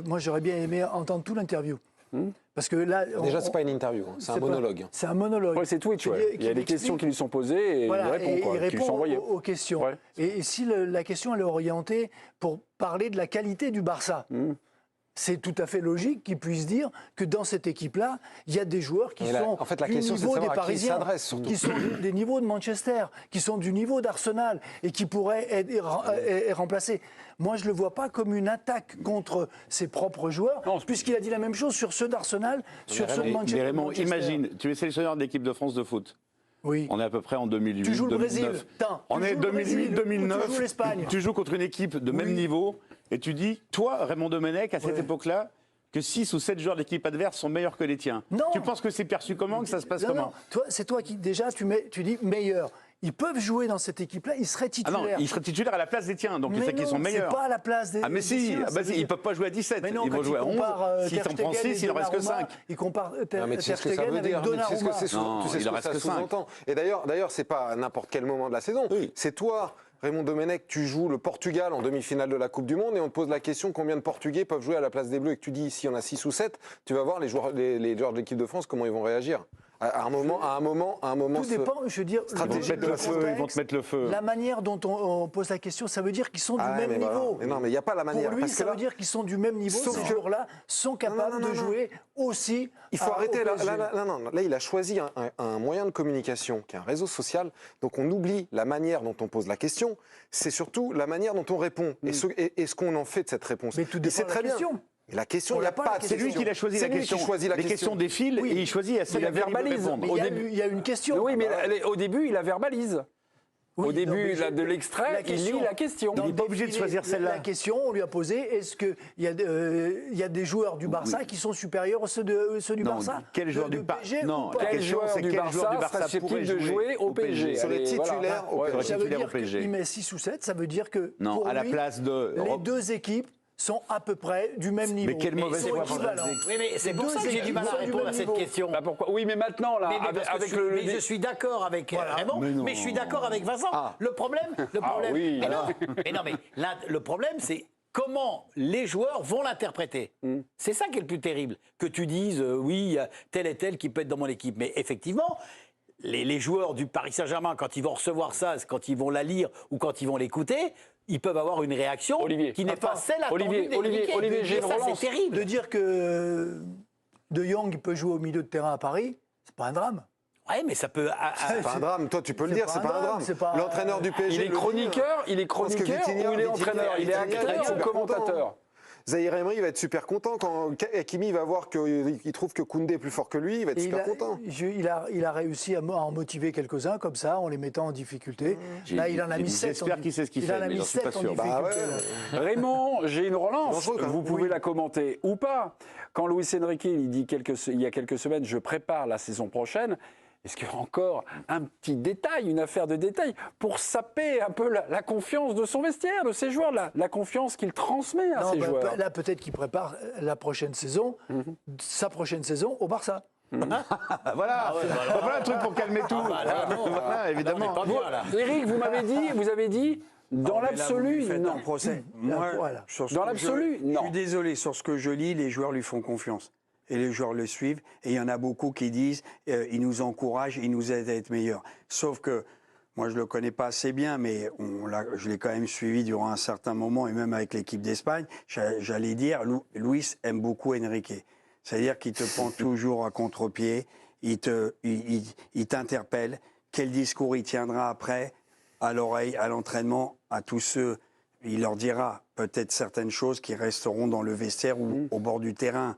Moi, j'aurais bien aimé entendre tout l'interview. Parce que là, déjà, c'est pas une interview, c'est un monologue. C'est un monologue. Ouais, c'est Twitch. Ouais. Il y a des questions qui lui sont posées et voilà, il répond. Il qui lui sont répond envoyées. aux questions. Ouais. Et si la question elle est orientée pour parler de la qualité du Barça, c'est tout à fait logique qu'il puisse dire que dans cette équipe-là, il y a des joueurs qui sont en fait, la du question, niveau c'est des savoir à qui il Parisiens, s'adresse, surtout. qui sont des niveaux de Manchester, qui sont du niveau d'Arsenal et qui pourraient être remplacés. Moi, je ne le vois pas comme une attaque contre ses propres joueurs, puisqu'il a dit la même chose sur ceux d'Arsenal, sur ceux de Manchester. Mais Raymond, imagine, tu es sélectionneur de l'équipe de France de foot. Oui. On est à peu près en 2008, tu joues le 2009. Brésil. On est 2008-2009. Tu joues l'Espagne. Tu joues contre une équipe de même niveau et tu dis, toi, Raymond Domenech, à cette époque-là, que 6 ou 7 joueurs de l'équipe adverse sont meilleurs que les tiens. Non. Tu penses que c'est perçu comment, que ça se passe comment? C'est toi qui, déjà, tu dis meilleur. Ils peuvent jouer dans cette équipe-là, ils seraient titulaires. Ah non, ils seraient titulaires à la place des tiens, donc mais c'est qu'ils sont meilleurs. C'est pas à la place des. Ah mais si, tiens, ils ne peuvent pas jouer à 17, mais non, ils vont jouer à 11. S'ils en prennent 6, il ne reste que 5. Ils comparent Ter Tu sais ce que ça Stegen veut avec dire, Donnarumma. tu sais ce que ça sous-entend. Et d'ailleurs, c'est pas à n'importe quel moment de la saison. Oui. C'est toi, Raymond Domenech, tu joues le Portugal en demi-finale de la Coupe du Monde et on te pose la question combien de Portugais peuvent jouer à la place des Bleus et que tu dis s'il y en a 6 ou 7, tu vas voir les joueurs de l'équipe de France comment ils vont réagir. À un moment. Tout dépend, je veux dire, Ils vont te mettre le feu. La manière dont on pose la question, ça veut dire qu'ils sont du même niveau. Voilà. Mais non, mais il n'y a pas la manière. Pour lui, ça veut dire qu'ils sont du même niveau. Ces joueurs-là sont capables de jouer aussi. Il faut arrêter. Là, il a choisi un moyen de communication qui est un réseau social. Donc, on oublie la manière dont on pose la question. C'est surtout la manière dont on répond et ce qu'on en fait de cette réponse. Mais tout dépend de la question. Mais la question, il n'y a pas de C'est lui qui a choisi la question. Les questions défilent et il choisit à celle il verbalise. Il y a une question. Oui, mais au début, il la verbalise. Au début de l'extrait, il lit la question. Il n'est pas obligé de choisir celle-là. La question, on lui a posé, est-ce qu'il y a des joueurs du Barça qui sont supérieurs à ceux du Barça? Quel joueur du Barça? Non, quel joueur du Barça serait susceptible de jouer au PSG? Sur les titulaires au PSG. Ça veut dire qu'il met 6 ou 7, ça veut dire que pour lui, les deux équipes sont à peu près du même niveau. Mais quelle mauvaise foi. Oui, mais c'est pour ça que j'ai du mal à répondre à cette question. Bah pourquoi? Oui, mais maintenant, là, mais je suis d'accord avec Raymond, mais je suis d'accord avec Vincent. Le problème, oui, mais là, le problème, c'est comment les joueurs vont l'interpréter. C'est ça qui est le plus terrible. Que tu dises, oui, il y a tel et tel qui peut être dans mon équipe. Mais effectivement, les joueurs du Paris Saint-Germain, quand ils vont recevoir ça, quand ils vont la lire ou quand ils vont l'écouter, ils peuvent avoir une réaction qui n'est pas celle attendue Olivier, j'ai une relance. C'est terrible. De dire que De Jong peut jouer au milieu de terrain à Paris, c'est pas un drame. Oui, mais ça peut. C'est pas un drame, toi tu peux le dire, c'est pas un drame. L'entraîneur du PSG. Il est chroniqueur ou il est entraîneur? Il est acteur ou commentateur? Zahir Emery va être super content quand Hakimi va voir qu'il trouve que Koundé est plus fort que lui, il va être super content. Il a réussi à en motiver quelques-uns comme ça, en les mettant en difficulté. Là, il en a mis 7. J'espère qu'il sait ce qu'il fait, mais j'en suis pas sûr. Raymond, j'ai une relance. Vous pouvez la commenter ou pas. Quand Luis Enrique il dit il y a quelques semaines, je prépare la saison prochaine. Est-ce qu'il y a encore un petit détail, une affaire de détail, pour saper un peu la confiance de son vestiaire, de ses joueurs, la confiance qu'il transmet à ses joueurs? Là, peut-être qu'il prépare la prochaine saison, sa prochaine saison au Barça. Voilà un truc pour calmer tout. Voilà, évidemment. Eric, vous avez dit, dans l'absolu, non. Moi, dans l'absolu, non. Je suis désolé, sur ce que je lis, les joueurs lui font confiance. Et les joueurs le suivent. Et il y en a beaucoup qui disent, ils nous encouragent, ils nous aident à être meilleurs. Sauf que, moi je ne le connais pas assez bien, mais je l'ai quand même suivi durant un certain moment, et même avec l'équipe d'Espagne, j'allais dire, Luis aime beaucoup Enrique. C'est-à-dire qu'il te prend toujours à contre-pied, il t'interpelle. Quel discours il tiendra après, à l'oreille, à l'entraînement, à tous ceux, il leur dira peut-être certaines choses qui resteront dans le vestiaire ou au bord du terrain.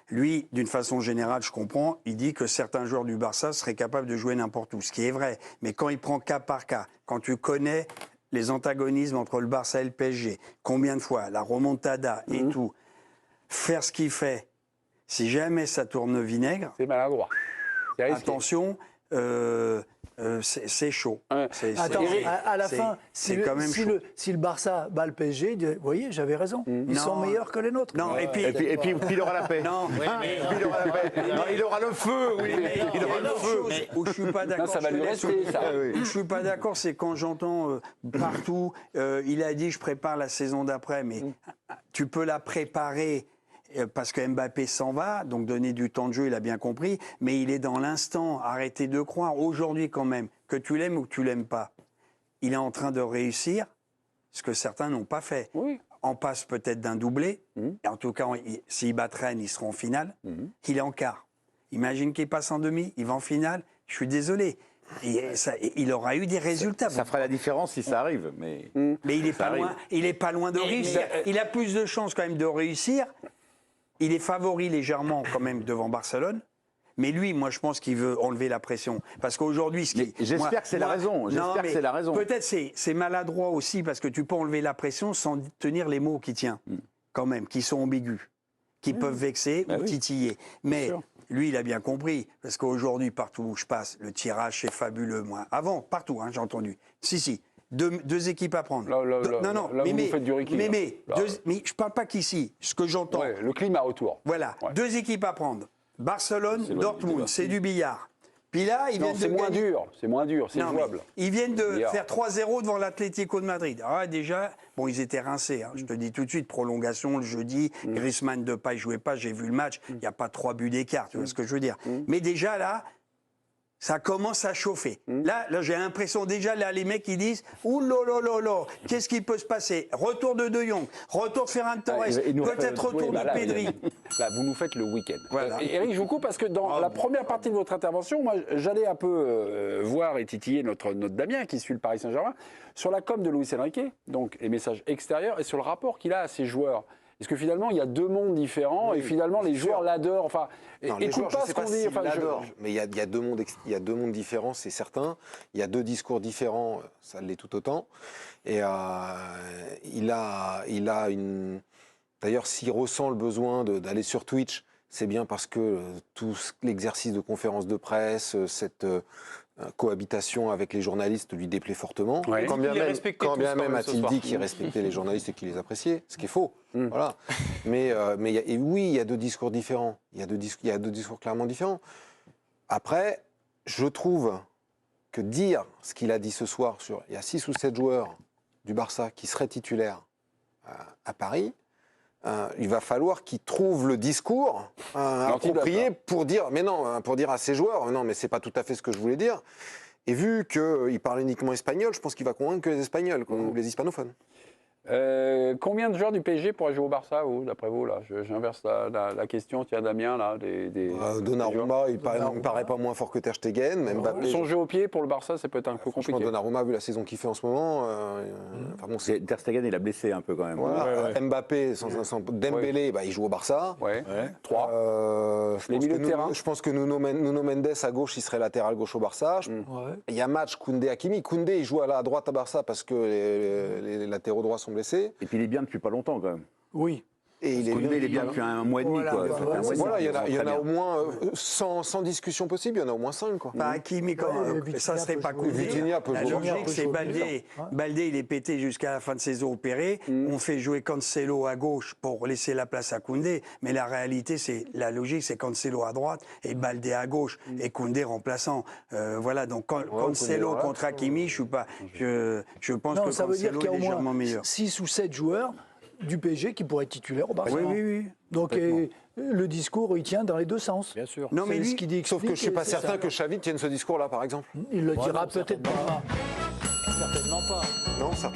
Lui, d'une façon générale, je comprends, il dit que certains joueurs du Barça seraient capables de jouer n'importe où, ce qui est vrai. Mais quand il prend cas par cas, quand tu connais les antagonismes entre le Barça et le PSG, combien de fois, la remontada et tout, faire ce qu'il fait, si jamais ça tourne vinaigre, c'est maladroit. Attention, c'est chaud. Attends, à la fin, si le Barça bat le PSG, vous voyez, j'avais raison. Ils sont meilleurs que les nôtres. Non, et puis il aura la paix. Non, Il aura la paix. Non, il aura le feu, oui. Il aura le feu. Où je suis pas d'accord. Ça va lui rester, ça. Où je suis pas d'accord, c'est quand j'entends partout, il a dit je prépare la saison d'après, mais tu peux la préparer parce que Mbappé s'en va, donc donner du temps de jeu, il a bien compris, mais il est dans l'instant. Arrêtez de croire aujourd'hui quand même, que tu l'aimes ou que tu l'aimes pas. Il est en train de réussir ce que certains n'ont pas fait. Oui. En passe peut-être d'un doublé, et en tout cas, s'il bat Rennes, ils seront en finale. Il est en quart. Imagine qu'il passe en demi, il va en finale. Je suis désolé. Il aura eu des résultats. Ça fera la différence si ça arrive. Mais il est pas loin de réussir. Il a plus de chances quand même de réussir. Il est favori légèrement quand même devant Barcelone. Mais lui, moi, je pense qu'il veut enlever la pression. Parce qu'aujourd'hui, j'espère que c'est la raison. J'espère que c'est la raison. Peut-être c'est maladroit aussi, parce que tu peux enlever la pression sans tenir les mots qui tiennent, quand même, qui sont ambigus, qui peuvent vexer ou titiller. Mais lui, il a bien compris. Parce qu'aujourd'hui, partout où je passe, le tirage, c'est fabuleux. Moi, avant, partout, j'ai entendu. Si. Deux équipes à prendre. Là, vous faites du Ricky. Mais je parle pas qu'ici. Ce que j'entends. Ouais, le climat autour. Voilà. Ouais. 2 équipes à prendre. Barcelone, Dortmund, c'est du billard. Puis là, ils viennent de c'est moins dur, c'est jouable. Ils viennent de faire 3-0 devant l'Atlético de Madrid. Alors déjà, bon, ils étaient rincés. Je te dis tout de suite, prolongation le jeudi. Griezmann de pas, il jouait pas. J'ai vu le match. Il n'y a pas 3 buts d'écart. Tu vois ce que je veux dire. Mais déjà là, ça commence à chauffer. Là j'ai l'impression déjà, là, les mecs, ils disent « Ouh là là là là, qu'est-ce qui peut se passer ?» Retour de De Jong, retour de Ferran Torres, peut-être retour de Pedri. Là, vous nous faites le week-end. Voilà. Eric, je vous coupe parce que dans la première partie de votre intervention, moi, j'allais un peu voir et titiller notre Damien, qui suit le Paris Saint-Germain, sur la com de Luis Enrique, donc les messages extérieurs, et sur le rapport qu'il a à ses joueurs. Est-ce que finalement, il y a 2 mondes différents et finalement, les joueurs l'adorent. Enfin, écoute pas ce qu'on dit. Mais il y a 2 mondes différents, c'est certain. Il y a 2 discours différents, ça l'est tout autant. Et il a une... D'ailleurs, s'il ressent le besoin d'aller sur Twitch, c'est bien parce que tout l'exercice de conférence de presse, cette cohabitation avec les journalistes lui déplaît fortement. Ouais. Quand bien même a-t-il dit qu'il respectait les journalistes et qu'il les appréciait, ce qui est faux. Voilà. Mais oui, il y a 2 discours différents. Il y a 2 discours clairement différents. Après, je trouve que dire ce qu'il a dit ce soir sur il y a 6 ou 7 joueurs du Barça qui seraient titulaires à Paris, il va falloir qu'il trouve le discours approprié pour dire, mais non, pour dire à ses joueurs, non, mais c'est pas tout à fait ce que je voulais dire. Et vu qu'il parle uniquement espagnol, je pense qu'il va convaincre que les Espagnols, ou les hispanophones. Combien de joueurs du PSG pourraient jouer au Barça, d'après vous là? J'inverse la question. Tiens, Damien, là, Donnarumma, il me paraît pas moins fort que Ter Stegen. Même Mbappé. Son jeu au pied pour le Barça, c'est peut-être un peu compliqué. Donnarumma, vu la saison qu'il fait en ce moment, Ter Stegen, il a blessé un peu quand même. Voilà. Mbappé, Dembélé, il joue au Barça. 3. Les milieux de terrain. Je pense que Nuno Mendes à gauche, il serait latéral gauche au Barça. Il y a match Koundé-Hakimi. Koundé, il joue à droite à Barça parce que les latéraux droits sont blessé. Et puis il est bien depuis pas longtemps quand même. Oui. Et il est bien depuis un mois et demi. Voilà, il y en a au moins, sans discussion possible, il y en a au moins 5. Pas Hakimi, ça serait pas cool. La logique, c'est Baldé. Baldé, il est pété jusqu'à la fin de saison opéré. On fait jouer Cancelo à gauche pour laisser la place à Koundé. Mais la réalité, la logique, c'est Cancelo à droite et Baldé à gauche. Et Koundé remplaçant. Voilà, donc Cancelo contre Hakimi, je pense que Cancelo est légèrement meilleur. 6 ou 7 joueurs du PSG qui pourraient être titulaires au Barça. Oui. Donc le discours, il tient dans les 2 sens. Bien sûr. Non, mais lui, ce qu'il dit, sauf que je ne suis pas certain que Xavi tienne ce discours-là, par exemple. Il le dira peut-être pas. Certainement pas. Non, certainement.